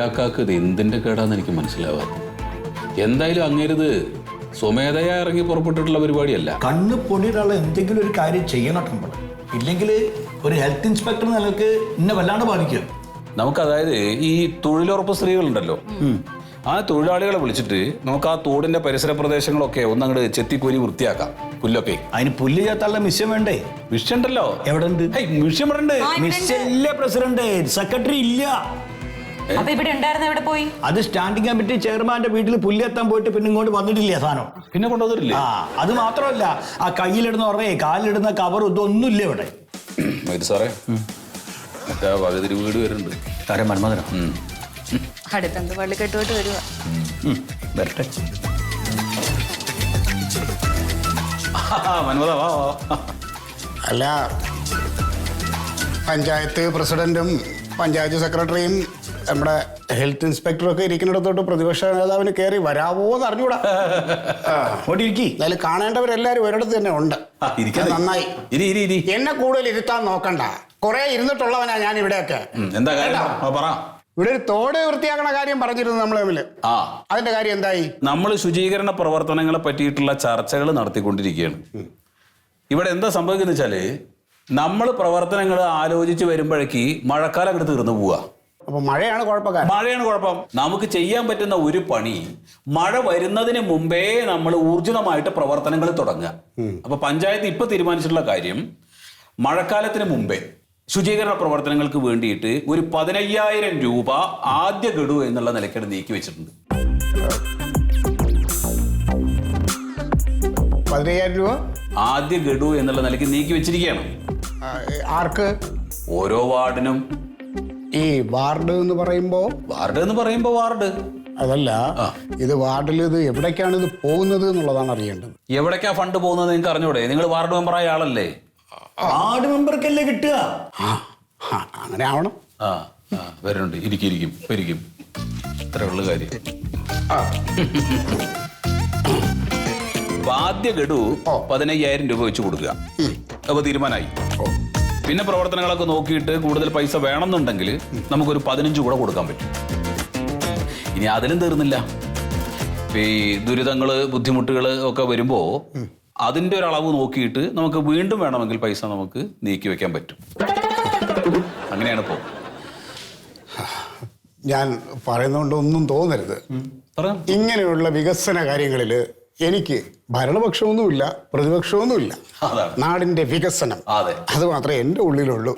മുതലാക്കാക്ക് ഇത് എന്തിന്റെ കേടാന്ന് എനിക്ക് മനസ്സിലാവാതെ. എന്തായാലും അങ്ങേരുത് സ്വമേധയാ ഇറങ്ങി പുറപ്പെട്ടിട്ടുള്ള പരിപാടിയല്ല. കണ്ണ് പൊടിയിലുള്ള എന്തെങ്കിലും ഒരു കാര്യം ചെയ്യണം. ഇല്ലെങ്കിൽ ഒരു ഹെൽത്ത് ഇൻസ്പെക്ടർ നിലക്ക് എന്നെ വല്ലാണ്ട് ബാധിക്കും. നമുക്ക് അതായത് ഈ തൊഴിലുറപ്പ് സ്ത്രീകളുണ്ടല്ലോ, ആ തൊഴിലാളികളെ വിളിച്ചിട്ട് നമുക്ക് ആ തോടിന്റെ പരിസര പ്രദേശങ്ങളൊക്കെ ഒന്നങ്ങോട്ട് ചെത്തിക്കോരി വൃത്തിയാക്കാം. പുല്ലൊക്കെ അതിന് പുല്ല് ചേർത്താനുള്ള മിഷൻ വേണ്ടേ? മിഷൻ ഉണ്ടല്ലോ. എവിടെ ഉണ്ട് മിഷൻ? മിഷൻ ഇല്ല പ്രസിഡന്റ്, സെക്രട്ടറി ഇല്ല. അപ്പൊ ഇവിടെ ഉണ്ടായിരുന്ന എവിടെ പോയി? അത് സ്റ്റാൻഡിംഗ് കമ്മിറ്റി ചെയർമാന്റെ വീട്ടിൽ പുല്ലെത്താൻ പോയിട്ട് പിന്നെ ഇങ്ങോട്ട് വന്നിട്ടില്ല സാധനം. പിന്നെ കൊണ്ടുവന്നിട്ടില്ല. അത് മാത്രമല്ല, ആ കയ്യിലിടുന്ന ഉറേ കാലിലിടുന്ന കവർ ഇതൊന്നും ഇല്ല ഇവിടെ. സാറേ മറ്റേ വകതിരി വീട് വരുന്നുണ്ട്. കാര്യം മന്മഥനോ? അടുത്തെന്ത് പള്ളിക്കെട്ടുപോയിട്ട് വരുവാ. വരട്ടെ. മന്മഥ വാ. അല്ല, പഞ്ചായത്ത് പ്രസിഡന്റും പഞ്ചായത്ത് സെക്രട്ടറിയും നമ്മുടെ ഹെൽത്ത് ഇൻസ്പെക്ടറും ഒക്കെ ഇരിക്കുന്നിടത്തോട്ട് പ്രതിപക്ഷ നേതാവിന് കയറി വരാവോ എന്ന് അറിഞ്ഞൂടാ. എന്നാലും കാണേണ്ടവരെല്ലാരും ഒരിടത്ത് തന്നെ ഉണ്ട്. നന്നായി. എന്നെ കൂടുതൽ ഇരുത്താൻ നോക്കണ്ട. കുറെ ഇരുന്നിട്ടുള്ളവനാ ഞാൻ ഇവിടെയൊക്കെ. ഇവിടെ ഒരു തോട് വൃത്തിയാക്കണ കാര്യം പറഞ്ഞിരുന്നു നമ്മൾ തമ്മില്. അതിന്റെ കാര്യം എന്തായി? നമ്മൾ ശുചീകരണ പ്രവർത്തനങ്ങളെ പറ്റിയിട്ടുള്ള ചർച്ചകൾ നടത്തിക്കൊണ്ടിരിക്കുകയാണ്. ഇവിടെ എന്താ സംഭവിക്കുന്ന വെച്ചാല്, നമ്മൾ പ്രവർത്തനങ്ങൾ ആലോചിച്ച് വരുമ്പോഴേക്ക് മഴക്കാലം അങ്ങോട്ട് തീർന്നു പോവുക. അപ്പൊ മഴയാണ് കുഴപ്പക്കാരൻ. മഴയാണ് കുഴപ്പം. നമുക്ക് ചെയ്യാൻ പറ്റുന്ന ഒരു പണി മഴ വരുന്നതിന് മുമ്പേ നമ്മൾ ഊർജിതമായിട്ട് പ്രവർത്തനങ്ങൾ തുടങ്ങുക. അപ്പൊ പഞ്ചായത്ത് ഇപ്പൊ തീരുമാനിച്ചിട്ടുള്ള കാര്യം, മഴക്കാലത്തിന് മുമ്പേ ശുചീകരണ പ്രവർത്തനങ്ങൾക്ക് വേണ്ടിയിട്ട് ഒരു 15,000 രൂപ ആദ്യ ഗഡു എന്നുള്ള നിലയ്ക്കാണ് നീക്കി വെച്ചിട്ടുണ്ട്. 15,000 രൂപ ആദ്യ ഗഡു എന്നുള്ള നിലയ്ക്ക് നീക്കി വെച്ചിരിക്കുകയാണ്. ആർക്ക്? ഓരോ വാർഡിനും. ഈ വാർഡ് എന്ന് പറയുമ്പോ വാർഡ് അതല്ല, ഇത് വാർഡിൽ ഇത് എവിടേക്കാണ് ഇത് പോകുന്നത് എന്നുള്ളതാണ് അറിയേണ്ടത്. എവിടേക്കാ ഫണ്ട് പോകുന്നത് നിങ്ങൾക്ക് അറിഞ്ഞൂടെ? നിങ്ങൾ വാർഡ് മെമ്പറായ ആളല്ലേ? വാർഡ് മെമ്പർക്കല്ലേ കിട്ടുക? അങ്ങനെ ആവണം. വരുന്നുണ്ട്. ഇരിക്കും ഇത്രയുള്ള കാര്യം. ആദ്യ ഗഡു 15,000 രൂപ വെച്ച് കൊടുക്കുക. അപ്പൊ തീരുമാനമായി. പിന്നെ പ്രവർത്തനങ്ങളൊക്കെ നോക്കിയിട്ട് കൂടുതൽ പൈസ വേണമെന്നുണ്ടെങ്കിൽ നമുക്കൊരു 15 കൂടെ കൊടുക്കാൻ പറ്റും. ഇനി അതിലും തീർന്നില്ല. ഈ ദുരിതങ്ങള് ബുദ്ധിമുട്ടുകൾ ഒക്കെ വരുമ്പോ അതിന്റെ ഒരു അളവ് നോക്കിയിട്ട് നമുക്ക് വീണ്ടും വേണമെങ്കിൽ പൈസ നമുക്ക് നീക്കി വെക്കാൻ പറ്റും. അങ്ങനെയാണ് ഇപ്പോ. ഞാൻ പറയുന്നതുകൊണ്ട് ഒന്നും തോന്നരുത്. ഇങ്ങനെയുള്ള വികസന കാര്യങ്ങളില് എനിക്ക് ഭരണപക്ഷമൊന്നുമില്ല, പ്രതിപക്ഷമൊന്നുമില്ല. നാടിന്റെ വികസനം അത് മാത്രമേ എന്റെ ഉള്ളിലുള്ളൂ.